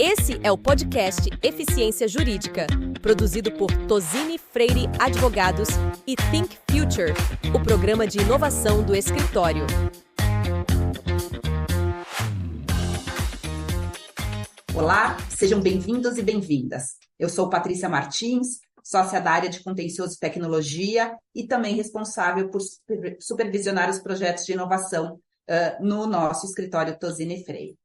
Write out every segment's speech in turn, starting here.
Esse é o podcast Eficiência Jurídica, produzido por Tozini Freire Advogados e Think Future, o programa de inovação do escritório. Olá, sejam bem-vindos e bem-vindas. Eu sou Patrícia Martins, sócia da área de Contencioso e Tecnologia e também responsável por supervisionar os projetos de inovação no nosso escritório Tozini Freire.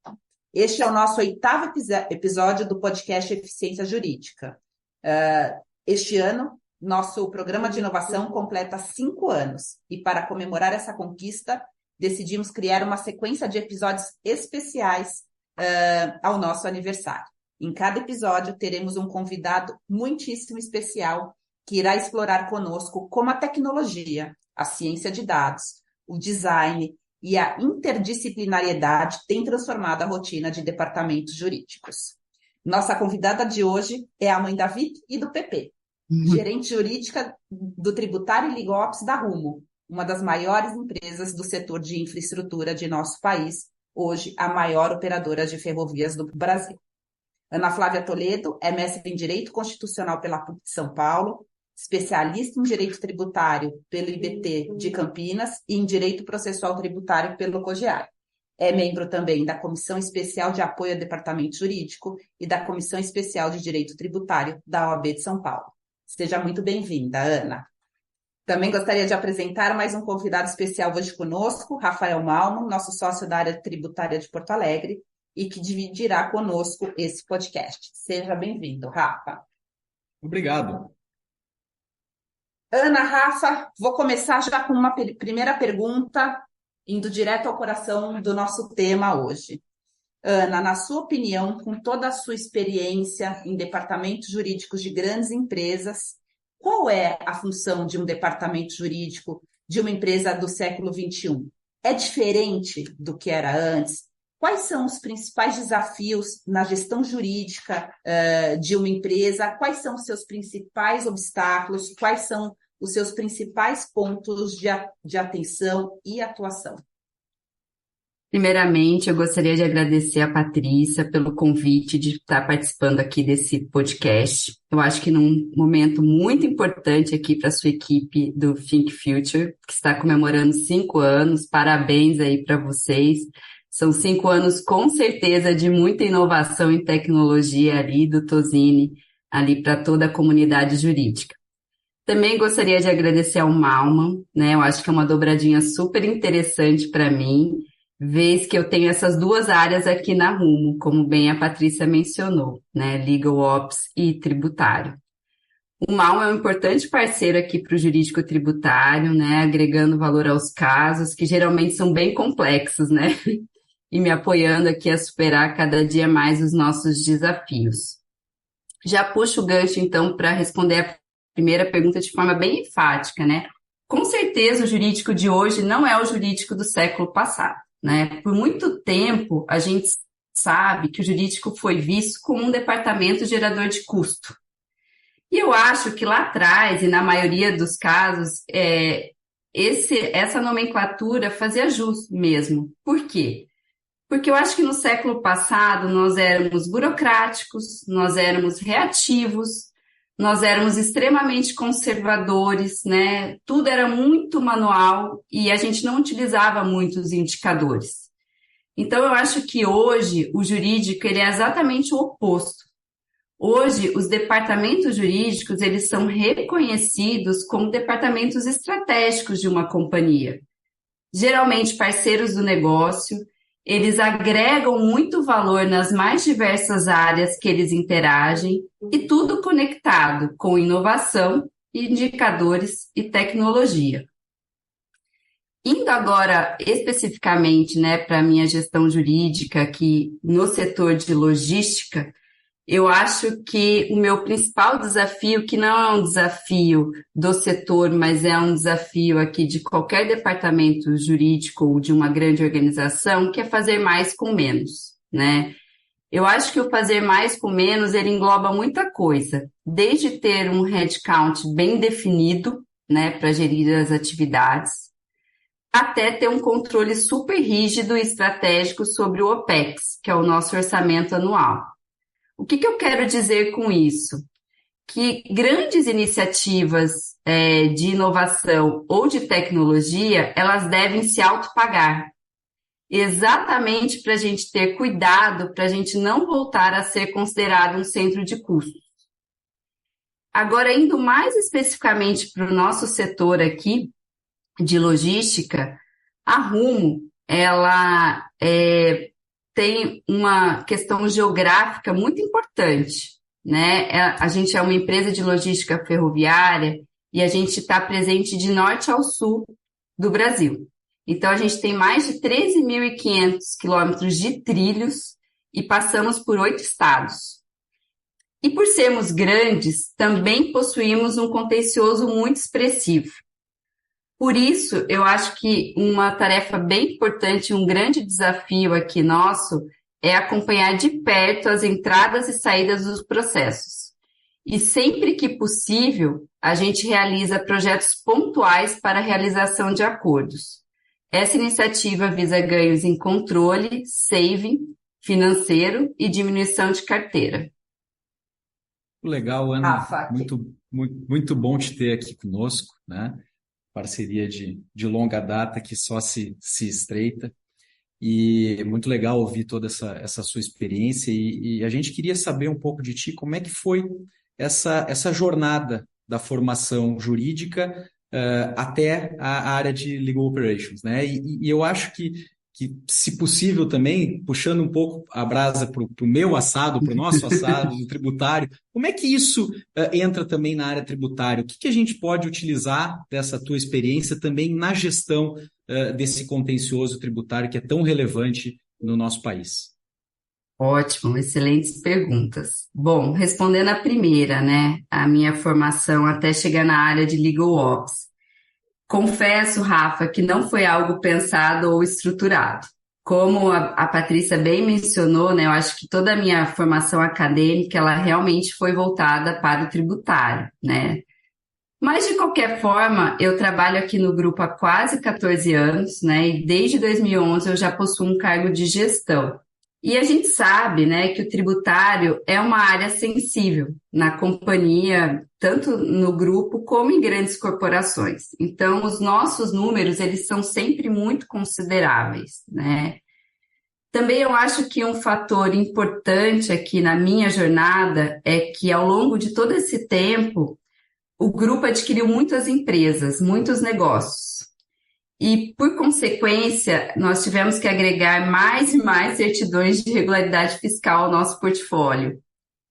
Este é o nosso 8º episódio do podcast Eficiência Jurídica. Este ano, nosso programa de inovação completa 5 anos e, para comemorar essa conquista, decidimos criar uma sequência de episódios especiais ao nosso aniversário. Em cada episódio, teremos um convidado muitíssimo especial que irá explorar conosco como a tecnologia, a ciência de dados, o design e a interdisciplinariedade têm transformado a rotina de departamentos jurídicos. Nossa convidada de hoje é a mãe da Vicky e do Pepe, gerente jurídica do Tributário e Legal Ops da Rumo, uma das maiores empresas do setor de infraestrutura de nosso país, hoje a maior operadora de ferrovias do Brasil. Ana Flávia Toledo é mestre em Direito Constitucional pela PUC de São Paulo, especialista em Direito Tributário pelo IBT de Campinas e em Direito Processual Tributário pelo COGEAR. É membro também da Comissão Especial de Apoio ao Departamento Jurídico e da Comissão Especial de Direito Tributário da OAB de São Paulo. Seja muito bem-vinda, Ana. Também gostaria de apresentar mais um convidado especial hoje conosco, Rafael Malman, nosso sócio da área tributária de Porto Alegre, e que dividirá conosco esse podcast. Seja bem-vindo, Rafa. Obrigado. Ana, Rafa, vou começar já com uma primeira pergunta, indo direto ao coração do nosso tema hoje. Ana, na sua opinião, com toda a sua experiência em departamentos jurídicos de grandes empresas, qual é a função de um departamento jurídico de uma empresa do século XXI? É diferente do que era antes? Quais são os principais desafios na gestão jurídica de uma empresa? Quais são os seus principais obstáculos? Quais são os seus principais pontos de atenção e atuação? Primeiramente, eu gostaria de agradecer a Patrícia pelo convite de estar participando aqui desse podcast. Eu acho que num momento muito importante aqui para a sua equipe do Think Future, que está comemorando 5 anos. Parabéns aí para vocês. São 5 anos, com certeza, de muita inovação em tecnologia ali do Tozini, ali para toda a comunidade jurídica. Também gostaria de agradecer ao Malman, né? Eu acho que é uma dobradinha super interessante para mim, vez que eu tenho essas 2 áreas aqui na Rumo, como bem a Patrícia mencionou, né? Legal Ops e tributário. O Malman é um importante parceiro aqui para o jurídico tributário, né? Agregando valor aos casos, que geralmente são bem complexos, né? E me apoiando aqui a superar cada dia mais os nossos desafios. Já puxo o gancho, então, para responder a primeira pergunta de forma bem enfática, né? Com certeza o jurídico de hoje não é o jurídico do século passado, né? Por muito tempo, a gente sabe que o jurídico foi visto como um departamento gerador de custo. E eu acho que lá atrás, e na maioria dos casos, essa nomenclatura fazia jus mesmo. Por quê? Porque eu acho que no século passado nós éramos burocráticos, nós éramos reativos, nós éramos extremamente conservadores, né? Tudo era muito manual e a gente não utilizava muitos indicadores. Então, eu acho que hoje o jurídico ele é exatamente o oposto. Hoje, os departamentos jurídicos eles são reconhecidos como departamentos estratégicos de uma companhia. Geralmente parceiros do negócio, eles agregam muito valor nas mais diversas áreas que eles interagem e tudo conectado com inovação, indicadores e tecnologia. Indo agora especificamente, né, para a minha gestão jurídica aqui no setor de logística, eu acho que o meu principal desafio, que não é um desafio do setor, mas é um desafio aqui de qualquer departamento jurídico ou de uma grande organização, que é fazer mais com menos, né? Eu acho que o fazer mais com menos, ele engloba muita coisa, desde ter um headcount bem definido, né, para gerir as atividades, até ter um controle super rígido e estratégico sobre o OPEX, que é o nosso orçamento anual. O que eu quero dizer com isso? Que grandes iniciativas de inovação ou de tecnologia, elas devem se autopagar, exatamente para a gente ter cuidado, para a gente não voltar a ser considerado um centro de custos. Agora, indo mais especificamente para o nosso setor aqui de logística, a Rumo, ela tem uma questão geográfica muito importante, né? A gente é uma empresa de logística ferroviária e a gente está presente de norte ao sul do Brasil. Então, a gente tem mais de 13.500 quilômetros de trilhos e passamos por 8 estados. E por sermos grandes, também possuímos um contencioso muito expressivo. Por isso, eu acho que uma tarefa bem importante, um grande desafio aqui nosso, é acompanhar de perto as entradas e saídas dos processos. E sempre que possível, a gente realiza projetos pontuais para a realização de acordos. Essa iniciativa visa ganhos em controle, saving, financeiro e diminuição de carteira. Legal, Ana. Rafa, Muito bom te ter aqui conosco, né? Parceria de longa data que só se estreita. E muito legal ouvir toda essa sua experiência. E a gente queria saber um pouco de ti, como é que foi essa jornada da formação jurídica até a área de Legal Operations, né? E eu acho que, se possível também, puxando um pouco a brasa para o meu assado, para o nosso assado do tributário, como é que isso entra também na área tributária? O que a gente pode utilizar dessa tua experiência também na gestão desse contencioso tributário que é tão relevante no nosso país? Ótimo, excelentes perguntas. Bom, respondendo a primeira, né, a minha formação até chegar na área de Legal Ops. Confesso, Rafa, que não foi algo pensado ou estruturado. Como a Patrícia bem mencionou, né, eu acho que toda a minha formação acadêmica, ela realmente foi voltada para o tributário, né? Mas, de qualquer forma, eu trabalho aqui no grupo há quase 14 anos, né, e desde 2011 eu já possuo um cargo de gestão. E a gente sabe, né, que o tributário é uma área sensível na companhia, tanto no grupo como em grandes corporações. Então, os nossos números, eles são sempre muito consideráveis, né? Também eu acho que um fator importante aqui na minha jornada é que, ao longo de todo esse tempo, o grupo adquiriu muitas empresas, muitos negócios. E, por consequência, nós tivemos que agregar mais e mais certidões de regularidade fiscal ao nosso portfólio,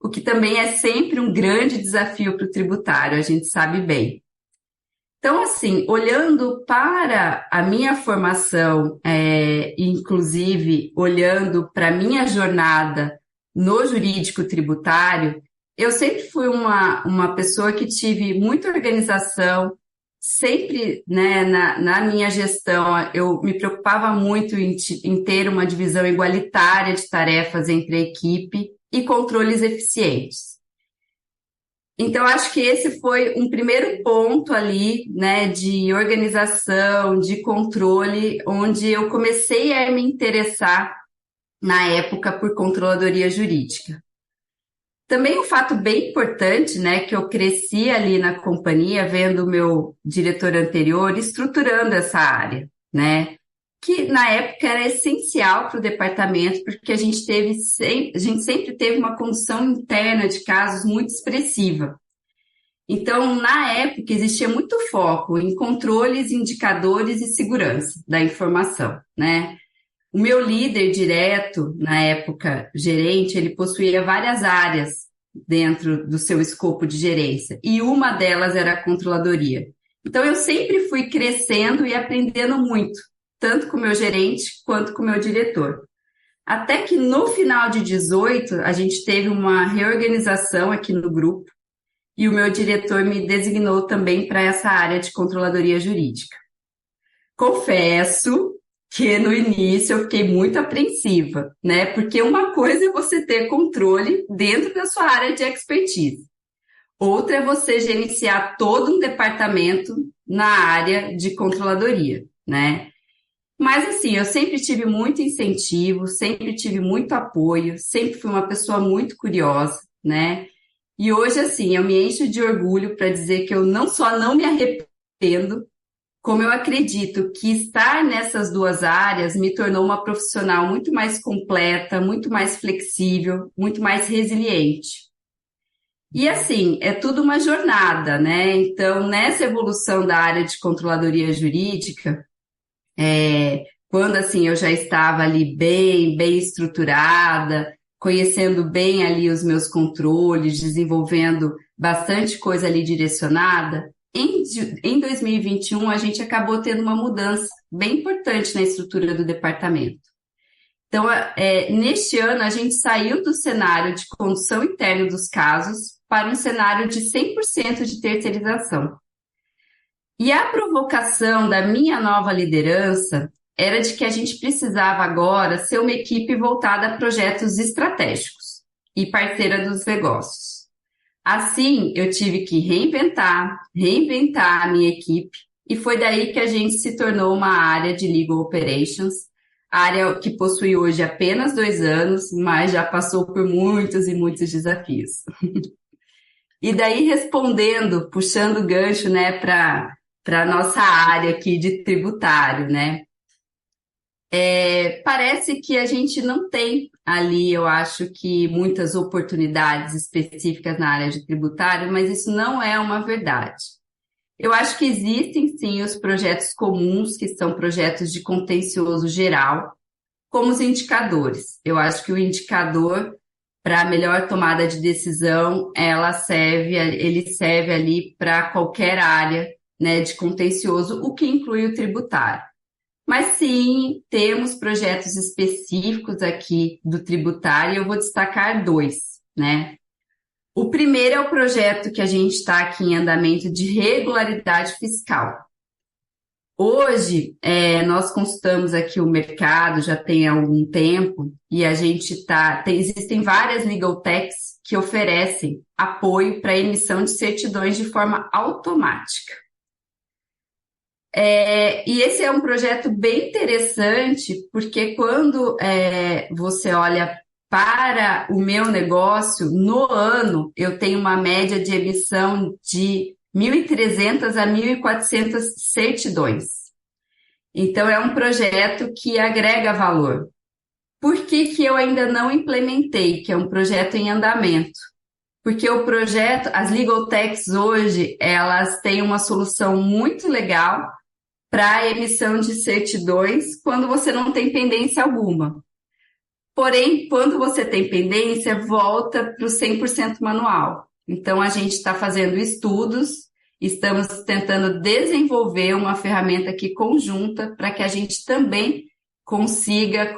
o que também é sempre um grande desafio para o tributário, a gente sabe bem. Então, assim, olhando para a minha formação, inclusive olhando para a minha jornada no jurídico tributário, eu sempre fui uma pessoa que tive muita organização. Sempre, né, na minha gestão, eu me preocupava muito em ter uma divisão igualitária de tarefas entre a equipe e controles eficientes. Então, acho que esse foi um primeiro ponto ali, né, de organização, de controle, onde eu comecei a me interessar, na época, por controladoria jurídica. Também um fato bem importante, né, que eu cresci ali na companhia, vendo o meu diretor anterior estruturando essa área, né, que na época era essencial para o departamento, porque a gente sempre teve uma condução interna de casos muito expressiva. Então, na época, existia muito foco em controles, indicadores e segurança da informação, né. O meu líder direto, na época gerente, ele possuía várias áreas dentro do seu escopo de gerência, e uma delas era a controladoria. Então, eu sempre fui crescendo e aprendendo muito, tanto com o meu gerente quanto com o meu diretor. Até que no final de 2018, a gente teve uma reorganização aqui no grupo, e o meu diretor me designou também para essa área de controladoria jurídica. Confesso que no início eu fiquei muito apreensiva, né? Porque uma coisa é você ter controle dentro da sua área de expertise. Outra é você gerenciar todo um departamento na área de controladoria, né? Mas assim, eu sempre tive muito incentivo, sempre tive muito apoio, sempre fui uma pessoa muito curiosa, né? E hoje, assim, eu me encho de orgulho para dizer que eu não só não me arrependo, como eu acredito que estar nessas duas áreas me tornou uma profissional muito mais completa, muito mais flexível, muito mais resiliente. E assim, é tudo uma jornada, né? Então, nessa evolução da área de controladoria jurídica, quando assim eu já estava ali bem estruturada, conhecendo bem ali os meus controles, desenvolvendo bastante coisa ali direcionada, em 2021 a gente acabou tendo uma mudança bem importante na estrutura do departamento. Então, neste ano a gente saiu do cenário de condução interna dos casos para um cenário de 100% de terceirização. E a provocação da minha nova liderança era de que a gente precisava agora ser uma equipe voltada a projetos estratégicos e parceira dos negócios. Assim, eu tive que reinventar a minha equipe, e foi daí que a gente se tornou uma área de Legal Operations, área que possui hoje apenas 2 anos, mas já passou por muitos e muitos desafios. E daí, respondendo, puxando o gancho, né, para a nossa área aqui de tributário, né? Parece que a gente não tem ali, eu acho que muitas oportunidades específicas na área de tributário, mas isso não é uma verdade. Eu acho que existem sim os projetos comuns, que são projetos de contencioso geral, como os indicadores. Eu acho que o indicador para a melhor tomada de decisão, ele serve ali para qualquer área, né, de contencioso, o que inclui o tributário. Mas sim, temos projetos específicos aqui do tributário, e eu vou destacar 2, né? O primeiro é o projeto que a gente está aqui em andamento de regularidade fiscal. Hoje, nós consultamos aqui o mercado, já tem algum tempo, e a gente existem várias legal techs que oferecem apoio para a emissão de certidões de forma automática. E esse é um projeto bem interessante, porque quando você olha para o meu negócio, no ano eu tenho uma média de emissão de 1.300 a 1.400 certidões. Então, é um projeto que agrega valor. Por que eu ainda não implementei, que é um projeto em andamento? Porque o projeto, as legal techs hoje, elas têm uma solução muito legal para a emissão de certidões quando você não tem pendência alguma. Porém, quando você tem pendência, volta para o 100% manual. Então, a gente está fazendo estudos, estamos tentando desenvolver uma ferramenta aqui conjunta para que a gente também consiga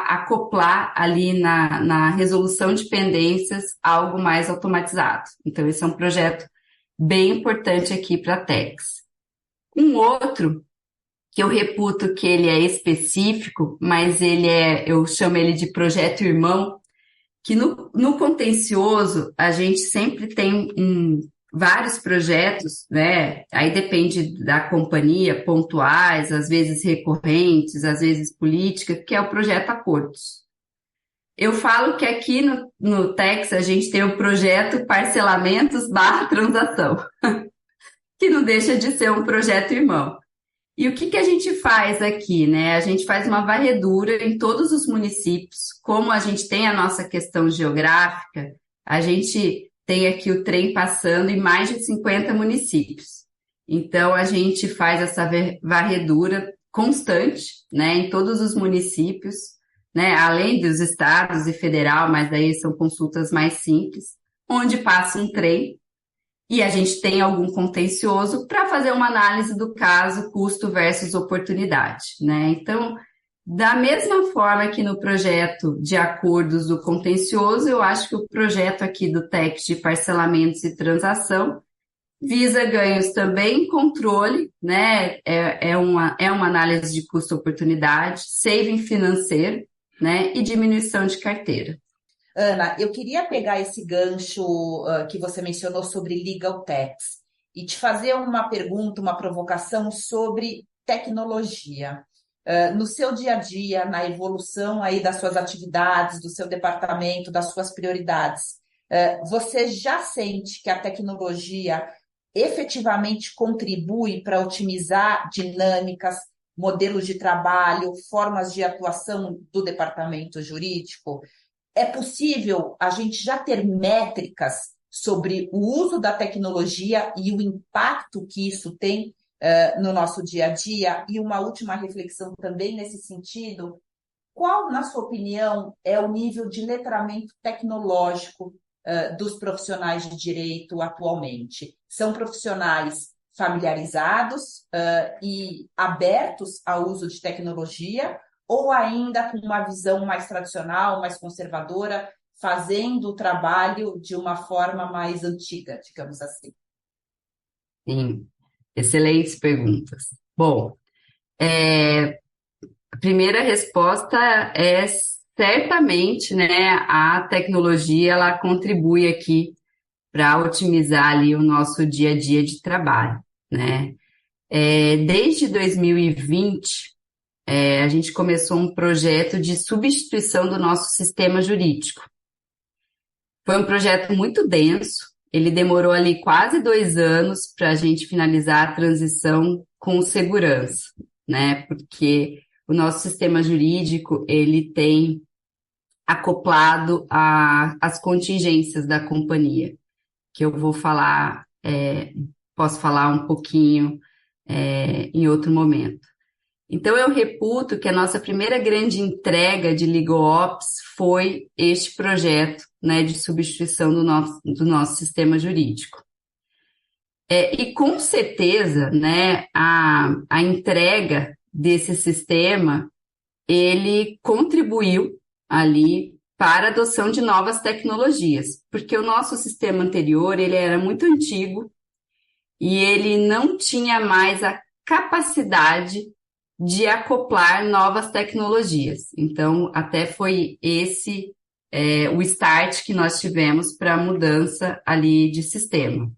acoplar ali na resolução de pendências algo mais automatizado. Então, esse é um projeto bem importante aqui para a Tex. Um outro, que eu reputo que ele é específico, mas eu chamo ele de projeto irmão, que no contencioso a gente sempre tem vários projetos, né? Aí depende da companhia, pontuais, às vezes recorrentes, às vezes políticas, que é o projeto acordos. Eu falo que aqui no Tex a gente tem o projeto parcelamentos/transação, que não deixa de ser um projeto irmão. E o que a gente faz aqui, né? A gente faz uma varredura em todos os municípios. Como a gente tem a nossa questão geográfica, a gente tem aqui o trem passando em mais de 50 municípios. Então, a gente faz essa varredura constante, né, em todos os municípios, né, além dos estados e federal, mas daí são consultas mais simples, onde passa um trem e a gente tem algum contencioso para fazer uma análise do caso custo versus oportunidade, né? Então, da mesma forma que no projeto de acordos do contencioso, eu acho que o projeto aqui do Tex de parcelamentos e transação visa ganhos também em controle, né? É uma análise de custo-oportunidade, saving financeiro, né? E diminuição de carteira. Ana, eu queria pegar esse gancho que você mencionou sobre legal techs e te fazer uma pergunta, uma provocação sobre tecnologia. no seu dia a dia, na evolução aí das suas atividades, do seu departamento, das suas prioridades, você já sente que a tecnologia efetivamente contribui para otimizar dinâmicas, modelos de trabalho, formas de atuação do departamento jurídico? É possível a gente já ter métricas sobre o uso da tecnologia e o impacto que isso tem no nosso dia a dia? E uma última reflexão também nesse sentido: qual, na sua opinião, é o nível de letramento tecnológico dos profissionais de direito atualmente? São profissionais familiarizados e abertos ao uso de tecnologia, ou ainda com uma visão mais tradicional, mais conservadora, fazendo o trabalho de uma forma mais antiga, digamos assim? Sim, excelentes perguntas. Bom, a primeira resposta é certamente, né, a tecnologia ela contribui aqui para otimizar ali o nosso dia a dia de trabalho, né? Desde 2020, a gente começou um projeto de substituição do nosso sistema jurídico. Foi um projeto muito denso, ele demorou ali quase 2 anos para a gente finalizar a transição com segurança, né? Porque o nosso sistema jurídico, ele tem acoplado às contingências da companhia, que eu vou falar, posso falar um pouquinho em outro momento. Então, eu reputo que a nossa primeira grande entrega de LegalOps foi este projeto, né, de substituição do nosso sistema jurídico. E com certeza, né, a entrega desse sistema, ele contribuiu ali para a adoção de novas tecnologias, porque o nosso sistema anterior, ele era muito antigo e ele não tinha mais a capacidade de acoplar novas tecnologias. Então, até foi esse o start que nós tivemos para a mudança ali de sistema.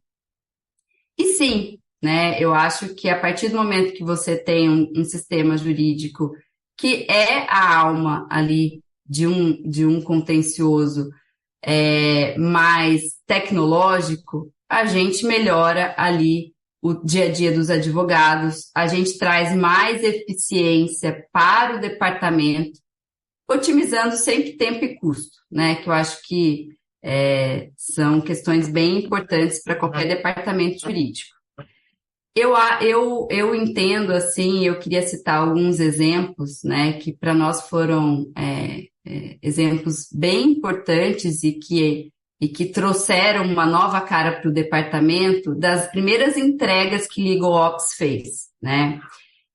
E sim, né, eu acho que a partir do momento que você tem um sistema jurídico que é a alma ali de um contencioso mais tecnológico, a gente melhora ali o dia a dia dos advogados, a gente traz mais eficiência para o departamento, otimizando sempre tempo e custo, né? Que eu acho que são questões bem importantes para qualquer departamento jurídico. Eu entendo, assim, eu queria citar alguns exemplos, né, que para nós foram exemplos bem importantes e que trouxeram uma nova cara para o departamento das primeiras entregas que LegalOps fez, né?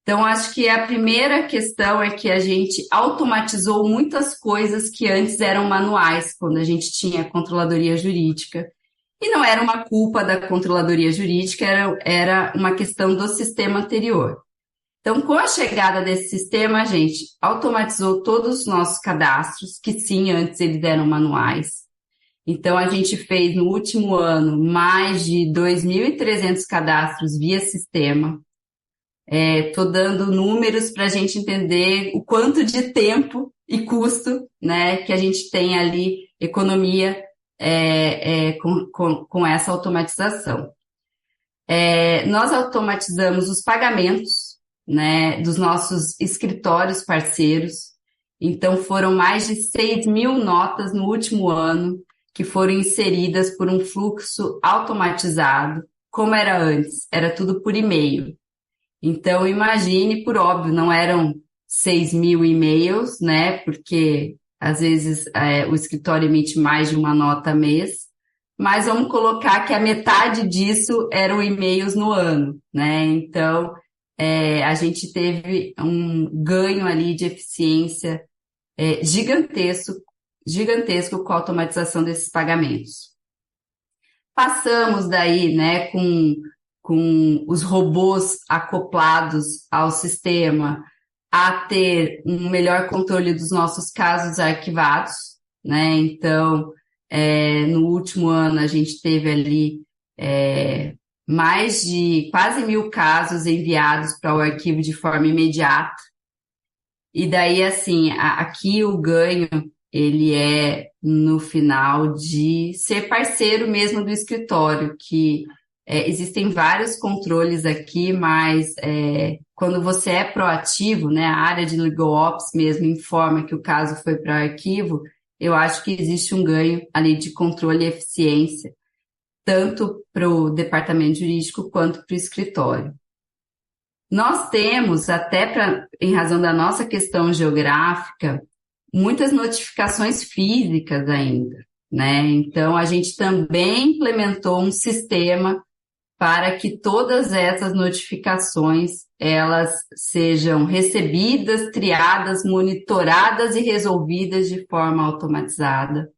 Então, acho que a primeira questão é que a gente automatizou muitas coisas que antes eram manuais, quando a gente tinha controladoria jurídica. E não era uma culpa da controladoria jurídica, era uma questão do sistema anterior. Então, com a chegada desse sistema, a gente automatizou todos os nossos cadastros, que sim, antes eles eram manuais. Então, a gente fez no último ano mais de 2.300 cadastros via sistema. Estou dando números para a gente entender o quanto de tempo e custo, né, que a gente tem ali, economia, com essa automatização. Nós automatizamos os pagamentos, né, dos nossos escritórios parceiros. Então, foram mais de 6.000 notas no último ano que foram inseridas por um fluxo automatizado, como era antes, era tudo por e-mail. Então, imagine, por óbvio, não eram 6.000 e-mails, né, porque às vezes o escritório emite mais de uma nota mês, mas vamos colocar que a metade disso eram e-mails no ano, né? Então, a gente teve um ganho ali de eficiência gigantesco com a automatização desses pagamentos. Passamos daí, né, com os robôs acoplados ao sistema, a ter um melhor controle dos nossos casos arquivados, né? Então, no último ano, a gente teve ali mais de quase 1.000 casos enviados para o arquivo de forma imediata. E daí, assim, aqui o ganho, ele é no final de ser parceiro mesmo do escritório, que existem vários controles aqui, mas quando você é proativo, né, a área de Legal Ops mesmo informa que o caso foi para o arquivo, eu acho que existe um ganho ali de controle e eficiência, tanto para o departamento jurídico quanto para o escritório. Nós temos, até em razão da nossa questão geográfica, muitas notificações físicas ainda, né? Então, a gente também implementou um sistema para que todas essas notificações, elas sejam recebidas, triadas, monitoradas e resolvidas de forma automatizada.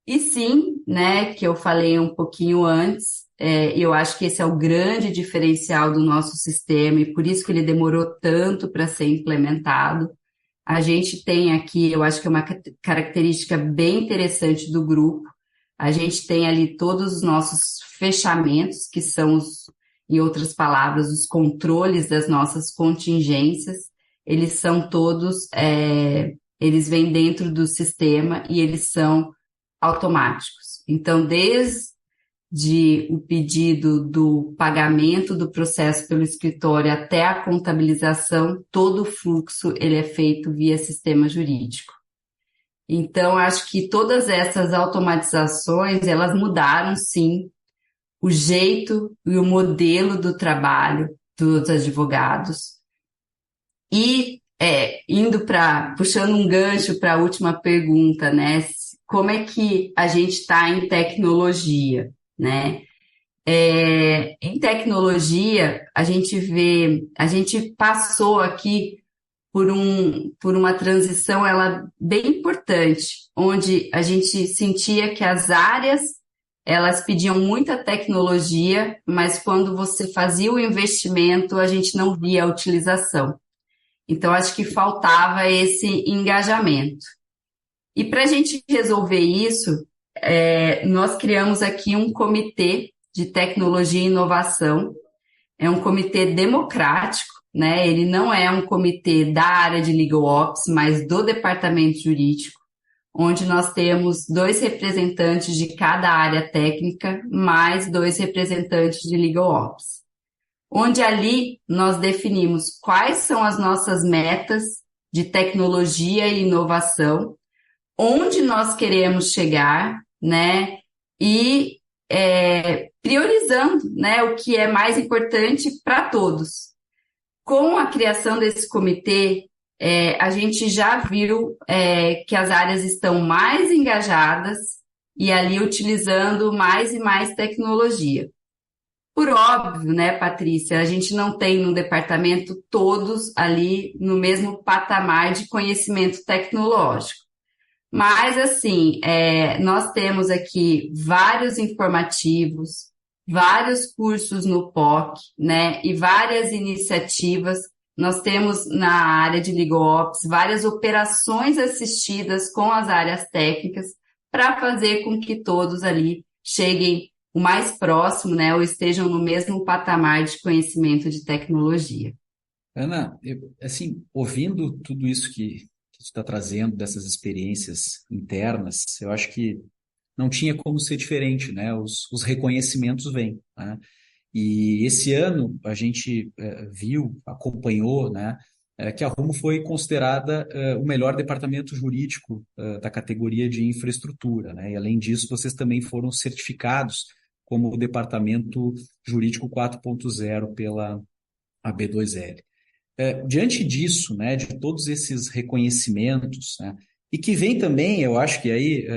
E sim, né, que eu falei um pouquinho antes, eu acho que esse é o grande diferencial do nosso sistema e por isso que ele demorou tanto para ser implementado. A gente tem aqui, eu acho que é uma característica bem interessante do grupo, a gente tem ali todos os nossos fechamentos, que são, em outras palavras, os controles das nossas contingências, eles são todos, eles vêm dentro do sistema e eles são automáticos. Então, desde o pedido do pagamento do processo pelo escritório até a contabilização, todo o fluxo ele é feito via sistema jurídico. Então, acho que todas essas automatizações, elas mudaram, sim, o jeito e o modelo do trabalho dos advogados. E, puxando um gancho para a última pergunta, né? Como é que a gente está em tecnologia, né? Em tecnologia, a gente passou aqui por uma transição bem importante, onde a gente sentia que as áreas, elas pediam muita tecnologia, mas quando você fazia o investimento, a gente não via a utilização. Então, acho que faltava esse engajamento. E para a gente resolver isso, nós criamos aqui um comitê de tecnologia e inovação. É um comitê democrático, né? Ele não é um comitê da área de Legal Ops, mas do departamento jurídico, onde nós temos 2 representantes de cada área técnica, mais 2 representantes de Legal Ops. Onde ali nós definimos quais são as nossas metas de tecnologia e inovação, onde nós queremos chegar, né? E priorizando, né, o que é mais importante para todos. Com a criação desse comitê, a gente já viu que as áreas estão mais engajadas e ali utilizando mais e mais tecnologia. Por óbvio, né, Patrícia, a gente não tem no departamento todos ali no mesmo patamar de conhecimento tecnológico. Mas, assim, nós temos aqui vários informativos, vários cursos no POC, né, e várias iniciativas. Nós temos na área de Legal Ops várias operações assistidas com as áreas técnicas para fazer com que todos ali cheguem o mais próximo, né, ou estejam no mesmo patamar de conhecimento de tecnologia. Ana, assim, ouvindo tudo isso que você está trazendo dessas experiências internas, eu acho que não tinha como ser diferente, né? Os reconhecimentos vêm, né? E esse ano a gente acompanhou, né, que a Rumo foi considerada o melhor departamento jurídico da categoria de infraestrutura, né? E além disso, vocês também foram certificados como o departamento jurídico 4.0 pela AB2L. Diante disso, né, de todos esses reconhecimentos, né, e que vem também, eu acho que aí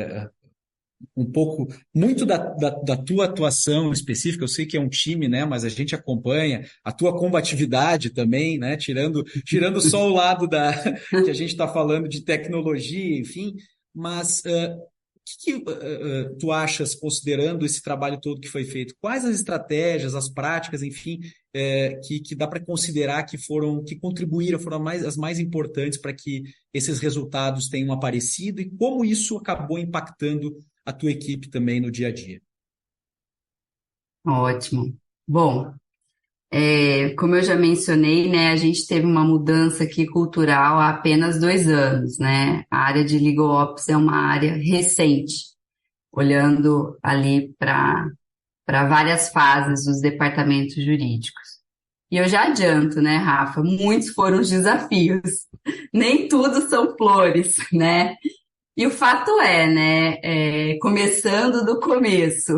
um pouco, muito da tua atuação específica, eu sei que é um time, né, mas a gente acompanha a tua combatividade também, né, tirando só o lado que a gente está falando de tecnologia, enfim, mas o que tu achas, considerando esse trabalho todo que foi feito? Quais as estratégias, as práticas, enfim, que dá para considerar que contribuíram, foram as mais importantes para que esses resultados tenham aparecido e como isso acabou impactando a tua equipe também no dia a dia? Ótimo. Bom, Como eu já mencionei, né, a gente teve uma mudança aqui cultural há apenas 2 anos, né? A área de Legal Ops é uma área recente, olhando ali para várias fases dos departamentos jurídicos. E eu já adianto, né, Rafa, muitos foram os desafios, nem tudo são flores, né? E o fato né, começando do começo,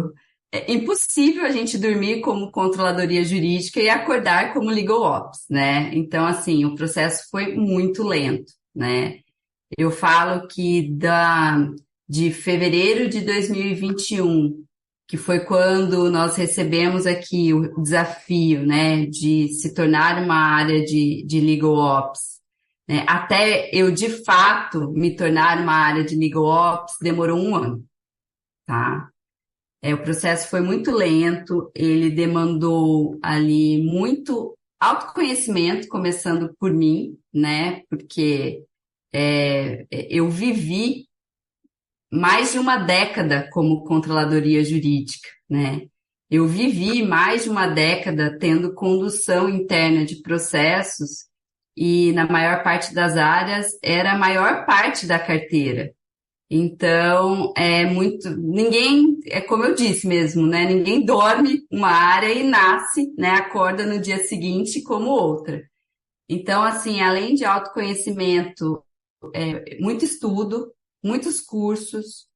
é impossível a gente dormir como controladoria jurídica e acordar como Legal Ops, né? Então, assim, o processo foi muito lento, né? Eu falo que de fevereiro de 2021, que foi quando nós recebemos aqui o desafio, né, de se tornar uma área de Legal Ops, né, até eu, de fato, me tornar uma área de Legal Ops, demorou 1 ano, tá? O processo foi muito lento, ele demandou ali muito autoconhecimento, começando por mim, né, porque eu vivi mais de uma década como controladoria jurídica, né? Eu vivi mais de uma década tendo condução interna de processos e, na maior parte das áreas, era a maior parte da carteira. Então, ninguém, como eu disse mesmo, né? Ninguém dorme uma área e nasce, né? Acorda no dia seguinte como outra. Então, assim, além de autoconhecimento, muito estudo, muitos cursos,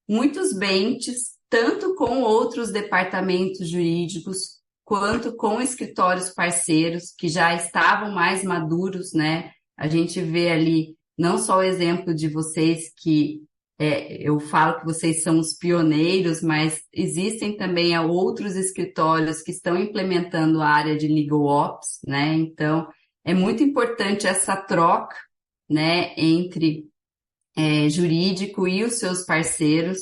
muitos benches, tanto com outros departamentos jurídicos, quanto com escritórios parceiros que já estavam mais maduros, né? A gente vê ali não só o exemplo de vocês que eu falo que vocês são os pioneiros, mas existem também outros escritórios que estão implementando a área de Legal Ops, né? Então, é muito importante essa troca, né, entre jurídico e os seus parceiros,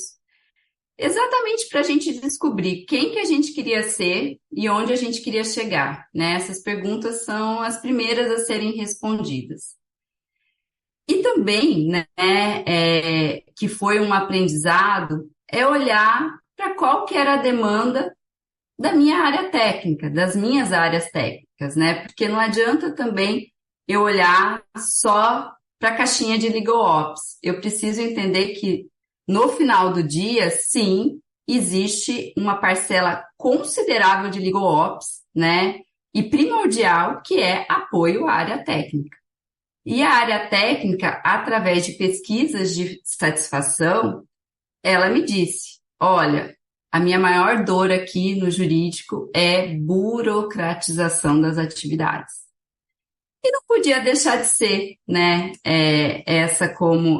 exatamente para a gente descobrir quem que a gente queria ser e onde a gente queria chegar, né? Essas perguntas são as primeiras a serem respondidas. E também, né, que foi um aprendizado, olhar para qual que era a demanda da minha área técnica, das minhas áreas técnicas, né? Porque não adianta também eu olhar só para a caixinha de Legal Ops. Eu preciso entender que, no final do dia, sim, existe uma parcela considerável de Legal Ops, né? E primordial, que é apoio à área técnica. E a área técnica, através de pesquisas de satisfação, ela me disse, olha, a minha maior dor aqui no jurídico é burocratização das atividades. E não podia deixar de ser, né,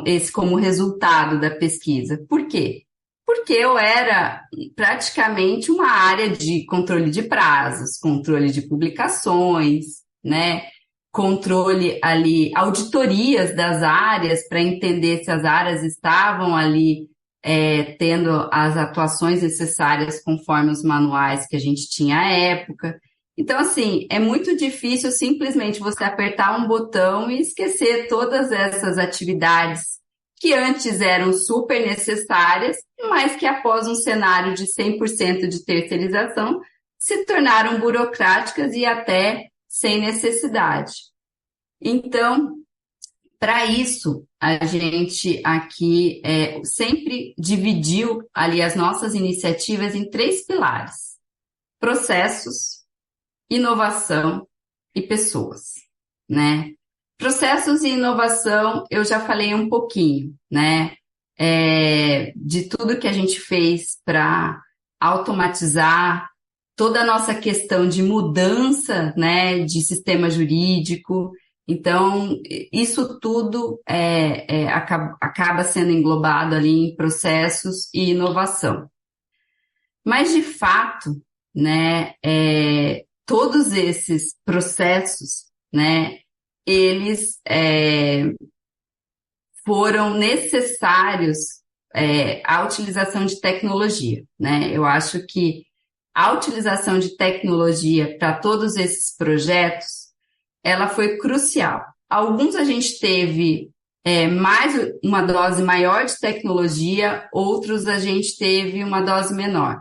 esse como resultado da pesquisa. Por quê? Porque eu era praticamente uma área de controle de prazos, controle de publicações, né, controle ali, auditorias das áreas para entender se as áreas estavam ali tendo as atuações necessárias conforme os manuais que a gente tinha à época. Então, assim, é muito difícil simplesmente você apertar um botão e esquecer todas essas atividades que antes eram super necessárias, mas que após um cenário de 100% de terceirização se tornaram burocráticas e até sem necessidade. Então, para isso, a gente aqui sempre dividiu ali as nossas iniciativas em 3 pilares: processos, inovação e pessoas, né? Processos e inovação, eu já falei um pouquinho, né? De tudo que a gente fez para automatizar toda a nossa questão de mudança, né, de sistema jurídico. Então, isso tudo acaba sendo englobado ali em processos e inovação. Mas, de fato, né, todos esses processos, né, eles foram necessários à utilização de tecnologia, né? Eu acho que a utilização de tecnologia para todos esses projetos, ela foi crucial. Alguns a gente teve uma dose maior de tecnologia, outros a gente teve uma dose menor.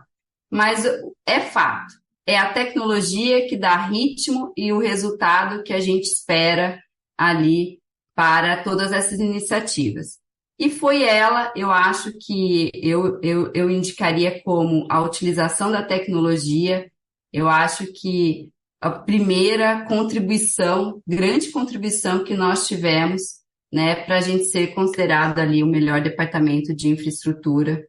Mas é fato, é a tecnologia que dá ritmo e o resultado que a gente espera ali para todas essas iniciativas. E foi ela, eu acho que eu indicaria como a utilização da tecnologia. Eu acho que a primeira contribuição, grande contribuição que nós tivemos, né, para a gente ser considerado ali o melhor departamento de infraestrutura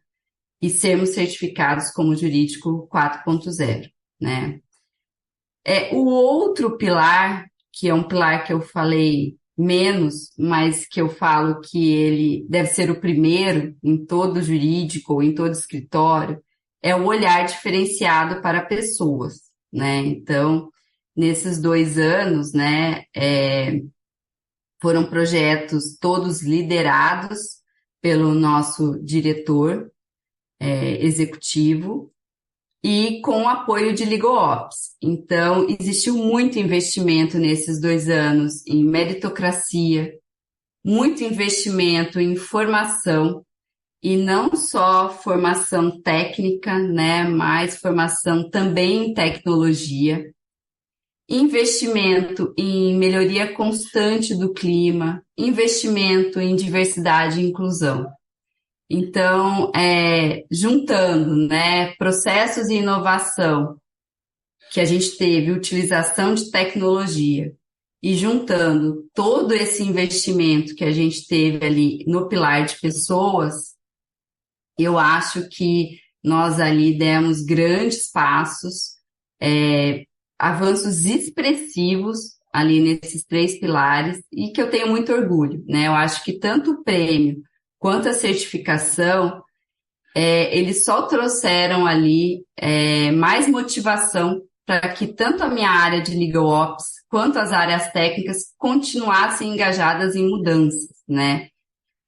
e sermos certificados como jurídico 4.0, né? O outro pilar, que é um pilar que eu falei menos, mas que eu falo que ele deve ser o primeiro em todo jurídico ou em todo escritório, é o olhar diferenciado para pessoas, né? Então, nesses 2 anos, né, foram projetos todos liderados pelo nosso diretor executivo e com o apoio de LegalOps. Então, existiu muito investimento nesses 2 anos em meritocracia, muito investimento em formação, e não só formação técnica, né, mas formação também em tecnologia, investimento em melhoria constante do clima, investimento em diversidade e inclusão. Então, juntando, né, processos e inovação que a gente teve, utilização de tecnologia, e juntando todo esse investimento que a gente teve ali no pilar de pessoas, eu acho que nós ali demos grandes passos, avanços expressivos ali nesses 3 pilares, e que eu tenho muito orgulho, né? Eu acho que tanto o prêmio quanto a certificação, eles só trouxeram ali mais motivação para que tanto a minha área de LegalOps quanto as áreas técnicas continuassem engajadas em mudanças, né?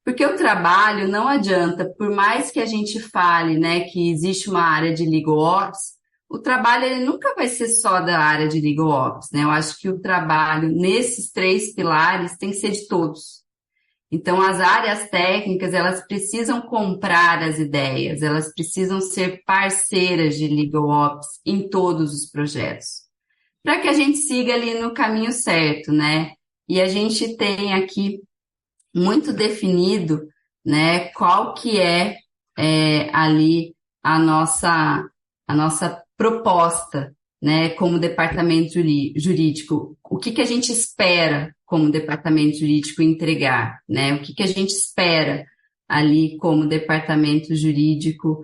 Porque o trabalho não adianta, por mais que a gente fale, né, que existe uma área de LegalOps, o trabalho ele nunca vai ser só da área de LegalOps, né? Eu acho que o trabalho nesses 3 pilares tem que ser de todos. Então, as áreas técnicas, elas precisam comprar as ideias, elas precisam ser parceiras de LegalOps em todos os projetos, para que a gente siga ali no caminho certo, né? E a gente tem aqui muito definido, né, qual que ali a nossa proposta, né, como departamento jurídico. O que a gente espera como departamento jurídico entregar, né? O que a gente espera ali como departamento jurídico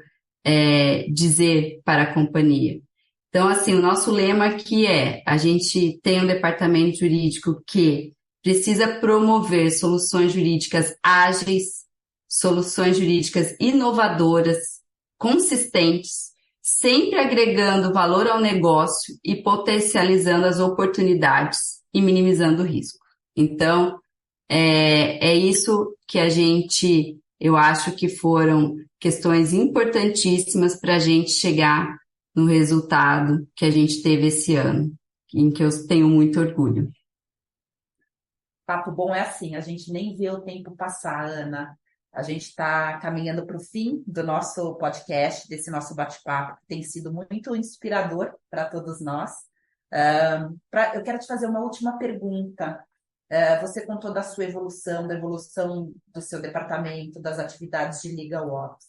dizer para a companhia. Então, assim, o nosso lema aqui a gente tem um departamento jurídico que precisa promover soluções jurídicas ágeis, soluções jurídicas inovadoras, consistentes, sempre agregando valor ao negócio e potencializando as oportunidades e minimizando o risco. Então, é isso que eu acho que foram questões importantíssimas para a gente chegar no resultado que a gente teve esse ano, em que eu tenho muito orgulho. Papo bom é assim, a gente nem vê o tempo passar, Ana. A gente está caminhando para o fim do nosso podcast, desse nosso bate-papo, que tem sido muito inspirador para todos nós. Eu quero te fazer uma última pergunta. Você contou da sua evolução, da evolução do seu departamento, das atividades de LegalOps.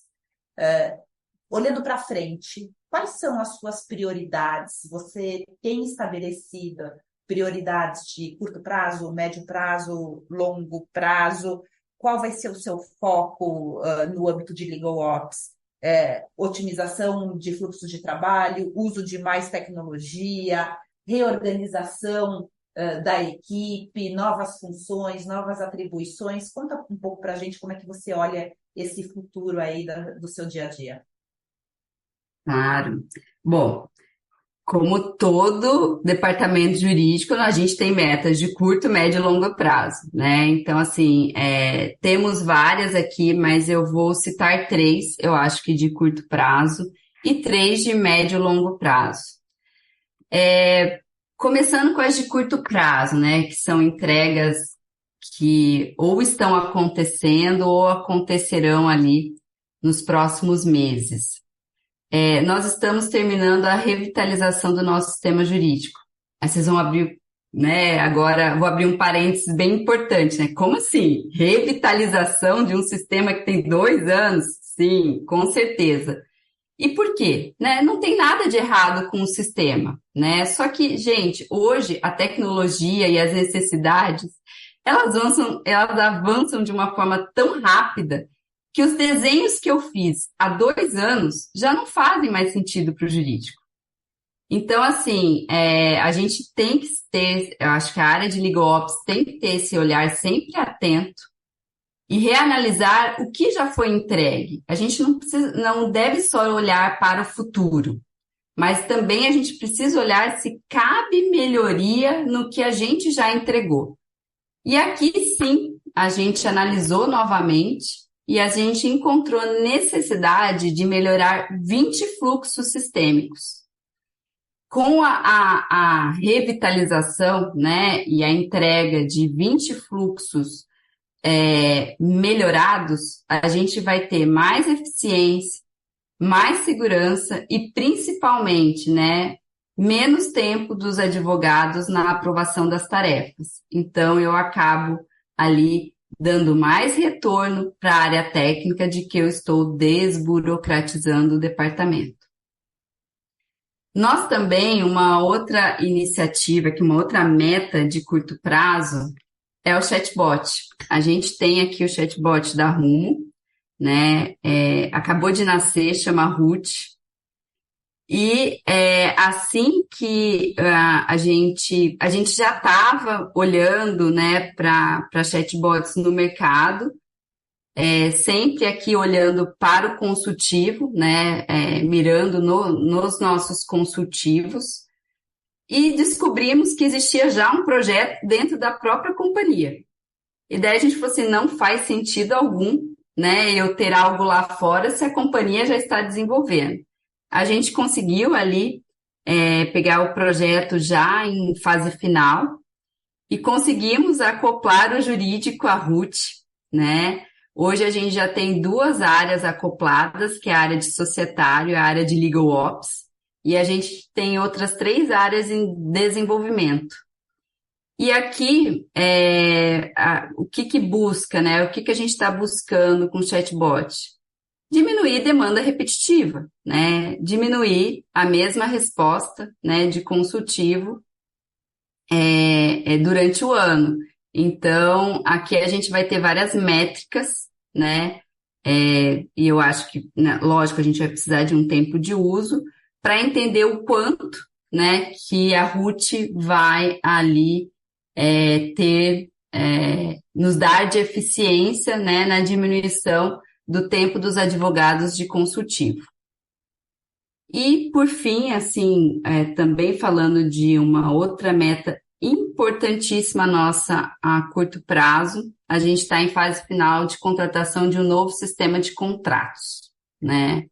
Olhando para frente, quais são as suas prioridades? Você tem estabelecido prioridades de curto prazo, médio prazo, longo prazo? Qual vai ser o seu foco no âmbito de LegalOps? Otimização de fluxos de trabalho, uso de mais tecnologia, reorganização da equipe, novas funções, novas atribuições? Conta um pouco para a gente como é que você olha esse futuro aí do seu dia a dia. Claro. Bom, como todo departamento jurídico, a gente tem metas de curto, médio e longo prazo, né? Então, assim, temos várias aqui, mas eu vou citar 3, eu acho que de curto prazo, e 3 de médio e longo prazo. Começando com as de curto prazo, né? Que são entregas que ou estão acontecendo ou acontecerão ali nos próximos meses. nós estamos terminando a revitalização do nosso sistema jurídico. Aí vocês vão abrir, né? Agora vou abrir um parênteses bem importante, né? Como assim? Revitalização de um sistema que tem 2 anos? Sim, com certeza. E por quê? Né? Não tem nada de errado com o sistema, né? Só que, gente, hoje a tecnologia e as necessidades, elas avançam de uma forma tão rápida que os desenhos que eu fiz há 2 anos já não fazem mais sentido para o jurídico. Então, assim, a gente tem que ter, eu acho que a área de Legal Ops tem que ter esse olhar sempre atento e reanalisar o que já foi entregue. A gente não deve só olhar para o futuro, mas também a gente precisa olhar se cabe melhoria no que a gente já entregou. E aqui, sim, a gente analisou novamente e a gente encontrou necessidade de melhorar 20 fluxos sistêmicos. Com a revitalização, né, e a entrega de 20 fluxos melhorados, a gente vai ter mais eficiência, mais segurança e, principalmente, né, menos tempo dos advogados na aprovação das tarefas. Então, eu acabo ali dando mais retorno para a área técnica de que eu estou desburocratizando o departamento. Nós também, uma outra iniciativa, uma outra meta de curto prazo é o chatbot. A gente tem aqui o chatbot da Rumo, né? Acabou de nascer, chama Ruth. E assim que a gente já estava olhando, né, para chatbots no mercado, sempre aqui olhando para o consultivo, né, mirando nos nossos consultivos, e descobrimos que existia já um projeto dentro da própria companhia. E daí a gente falou assim, não faz sentido algum, né, eu ter algo lá fora se a companhia já está desenvolvendo. A gente conseguiu ali pegar o projeto já em fase final e conseguimos acoplar o jurídico à Ruth, né? Hoje a gente já tem 2 áreas acopladas, que é a área de societário e a área de Legal Ops, e a gente tem outras 3 áreas em desenvolvimento. E aqui, o que busca, né? O que a gente está buscando com o chatbot? Diminuir demanda repetitiva, né? Diminuir a mesma resposta, né, de consultivo durante o ano. Então, aqui a gente vai ter várias métricas, né? E eu acho que, né, lógico, a gente vai precisar de um tempo de uso para entender o quanto, né, que a Ruth vai ali nos dar de eficiência, né, na diminuição do tempo dos advogados de consultivo. E, por fim, assim, também falando de uma outra meta importantíssima nossa a curto prazo, a gente está em fase final de contratação de um novo sistema de contratos, né?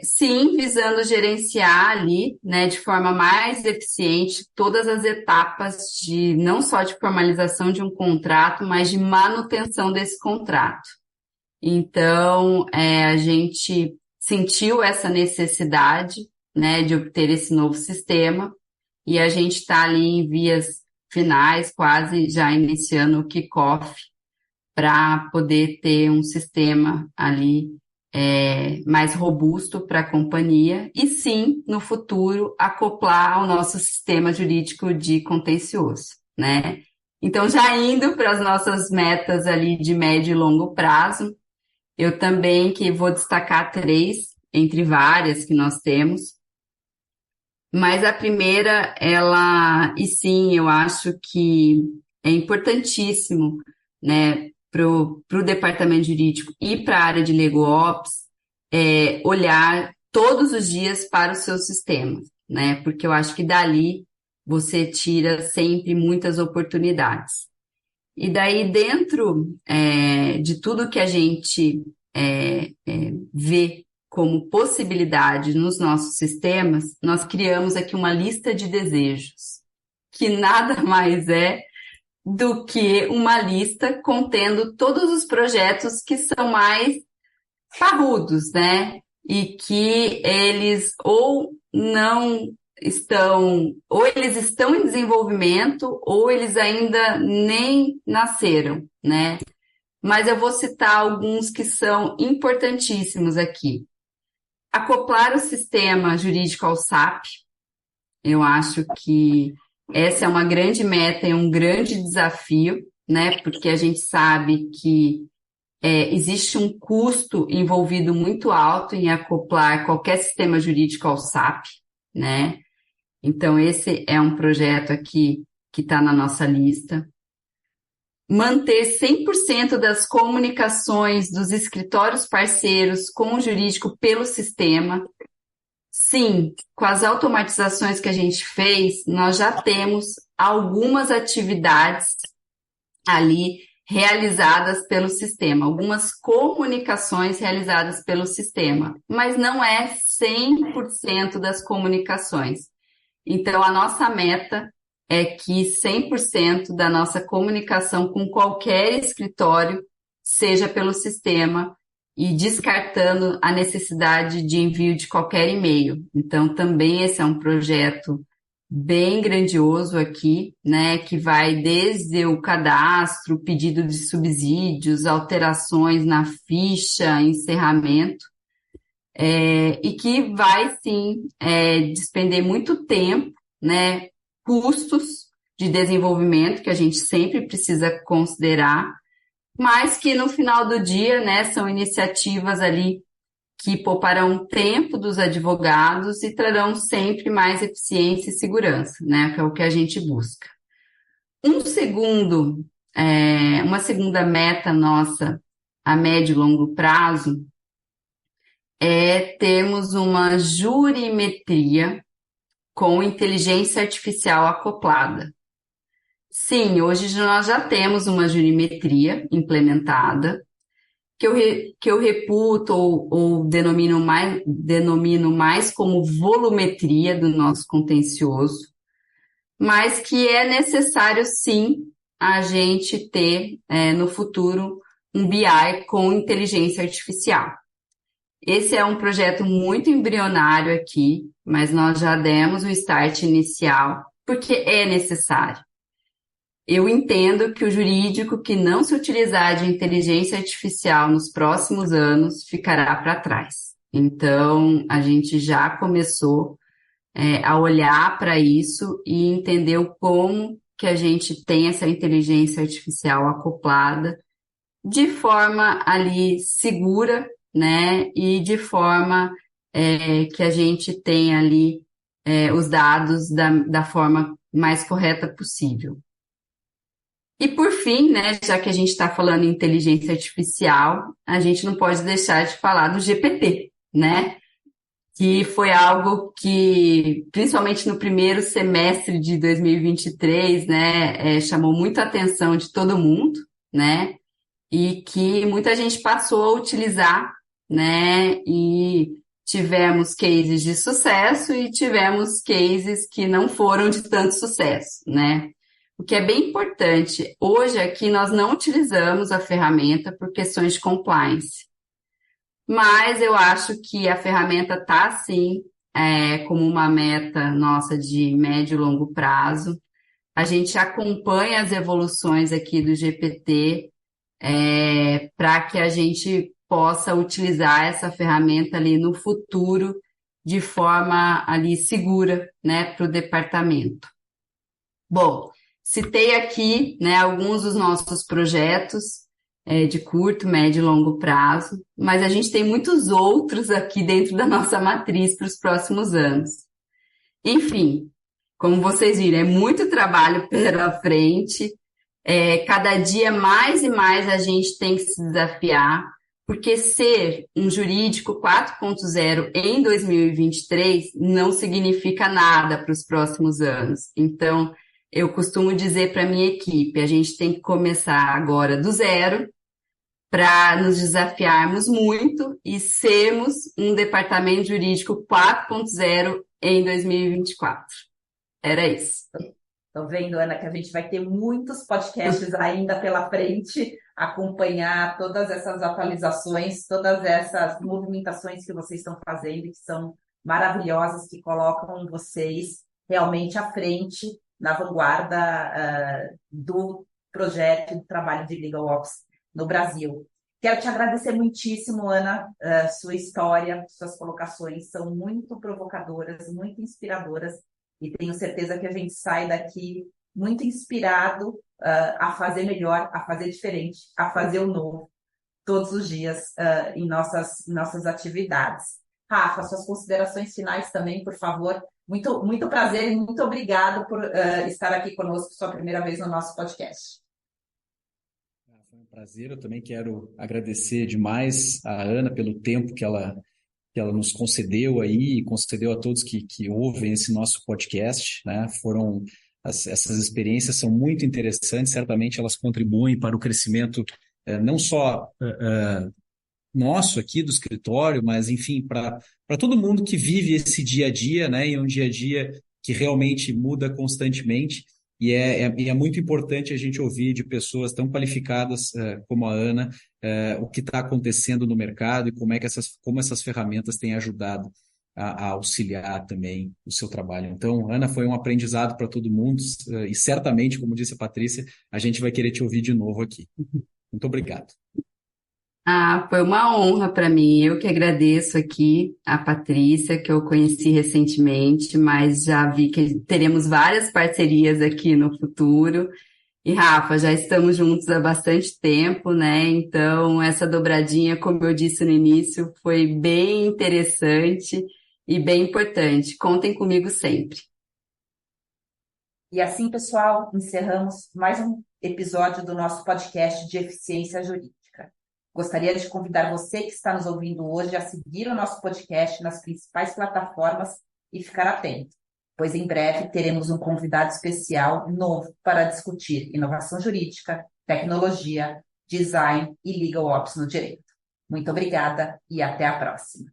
Sim, visando gerenciar ali, né, de forma mais eficiente todas as etapas não só de formalização de um contrato, mas de manutenção desse contrato. Então, a gente sentiu essa necessidade, né, de obter esse novo sistema e a gente está ali em vias finais, quase já iniciando o kickoff para poder ter um sistema ali mais robusto para a companhia e sim, no futuro, acoplar ao nosso sistema jurídico de contencioso, né? Então, já indo para as nossas metas ali de médio e longo prazo, eu também que vou destacar 3, entre várias que nós temos. Mas a primeira, e sim, eu acho que é importantíssimo, né, para o departamento jurídico e para a área de Legal Ops, olhar todos os dias para os seus sistemas, né? Porque eu acho que dali você tira sempre muitas oportunidades. E daí, dentro de tudo que a gente vê como possibilidade nos nossos sistemas, nós criamos aqui uma lista de desejos, que nada mais é do que uma lista contendo todos os projetos que são mais parrudos, né? e que eles ou não estão, ou eles estão em desenvolvimento, ou eles ainda nem nasceram, né? Mas eu vou citar alguns que são importantíssimos aqui. Acoplar o sistema jurídico ao SAP, eu acho que essa é uma grande meta e um grande desafio, né? Porque a gente sabe que existe um custo envolvido muito alto em acoplar qualquer sistema jurídico ao SAP, né? Então, esse é um projeto aqui que está na nossa lista. Manter 100% das comunicações dos escritórios parceiros com o jurídico pelo sistema. Sim, com as automatizações que a gente fez, nós já temos algumas atividades ali realizadas pelo sistema, algumas comunicações realizadas pelo sistema, mas não é 100% das comunicações. Então, a nossa meta é que 100% da nossa comunicação com qualquer escritório seja pelo sistema e descartando a necessidade de envio de qualquer e-mail. Então, também esse é um projeto bem grandioso aqui, né, que vai desde o cadastro, pedido de subsídios, alterações na ficha, encerramento, e que vai, sim, despender muito tempo, né, custos de desenvolvimento que a gente sempre precisa considerar, mas que no final do dia, né, são iniciativas ali que pouparão tempo dos advogados e trarão sempre mais eficiência e segurança, né, que é o que a gente busca. Uma segunda meta nossa a médio e longo prazo é termos uma jurimetria com inteligência artificial acoplada. Sim, hoje nós já temos uma jurimetria implementada, que eu reputo ou denomino mais como volumetria do nosso contencioso, mas que é necessário, sim, a gente ter no futuro um BI com inteligência artificial. Esse é um projeto muito embrionário aqui, mas nós já demos o start inicial, porque é necessário. Eu entendo que o jurídico que não se utilizar de inteligência artificial nos próximos anos ficará para trás. Então, a gente já começou a olhar para isso e entender como que a gente tem essa inteligência artificial acoplada de forma ali segura, né? E de forma que a gente tenha ali os dados da forma mais correta possível. E por fim, né, já que a gente está falando em inteligência artificial, a gente não pode deixar de falar do GPT, né? Que foi algo que, principalmente no primeiro semestre de 2023, né, chamou muita atenção de todo mundo, né? E que muita gente passou a utilizar, né? E tivemos cases de sucesso e tivemos cases que não foram de tanto sucesso, né? O que é bem importante, hoje aqui nós não utilizamos a ferramenta por questões de compliance, mas eu acho que a ferramenta está, sim, como uma meta nossa de médio e longo prazo. A gente acompanha as evoluções aqui do GPT para que a gente possa utilizar essa ferramenta ali no futuro de forma ali segura, né, para o departamento. Bom, citei aqui, né, alguns dos nossos projetos de curto, médio e longo prazo, mas a gente tem muitos outros aqui dentro da nossa matriz para os próximos anos. Enfim, como vocês viram, é muito trabalho pela frente, cada dia mais e mais a gente tem que se desafiar, porque ser um jurídico 4.0 em 2023 não significa nada para os próximos anos. Então, eu costumo dizer para a minha equipe, a gente tem que começar agora do zero para nos desafiarmos muito e sermos um departamento jurídico 4.0 em 2024. Era isso. Tô vendo, Ana, que a gente vai ter muitos podcasts ainda pela frente acompanhar todas essas atualizações, todas essas movimentações que vocês estão fazendo, que são maravilhosas, que colocam vocês realmente à frente, na vanguarda do projeto do trabalho de LegalOps no Brasil. Quero te agradecer muitíssimo, Ana, sua história, suas colocações são muito provocadoras, muito inspiradoras, e tenho certeza que a gente sai daqui muito inspirado a fazer melhor, a fazer diferente, a fazer o novo, todos os dias em nossas atividades. Rafa, suas considerações finais também, por favor. Muito, muito prazer e muito obrigado por estar aqui conosco sua primeira vez no nosso podcast. Foi um prazer. Eu também quero agradecer demais a Ana pelo tempo que ela nos concedeu aí e concedeu a todos que ouvem esse nosso podcast, né? Essas experiências são muito interessantes, certamente elas contribuem para o crescimento não só nosso aqui do escritório, mas, enfim, para todo mundo que vive esse dia a dia, né? E um dia a dia que realmente muda constantemente. E é muito importante a gente ouvir de pessoas tão qualificadas como a Ana o que está acontecendo no mercado e como essas ferramentas têm ajudado a auxiliar também o seu trabalho. Então, Ana, foi um aprendizado para todo mundo e certamente, como disse a Patrícia, a gente vai querer te ouvir de novo aqui. Muito obrigado. Foi uma honra para mim. Eu que agradeço aqui a Patrícia, que eu conheci recentemente, mas já vi que teremos várias parcerias aqui no futuro. E Rafa, já estamos juntos há bastante tempo, né? Então, essa dobradinha, como eu disse no início, foi bem interessante e bem importante. Contem comigo sempre. E assim, pessoal, encerramos mais um episódio do nosso podcast de eficiência jurídica. Gostaria de convidar você que está nos ouvindo hoje a seguir o nosso podcast nas principais plataformas e ficar atento, pois em breve teremos um convidado especial novo para discutir inovação jurídica, tecnologia, design e LegalOps no direito. Muito obrigada e até a próxima.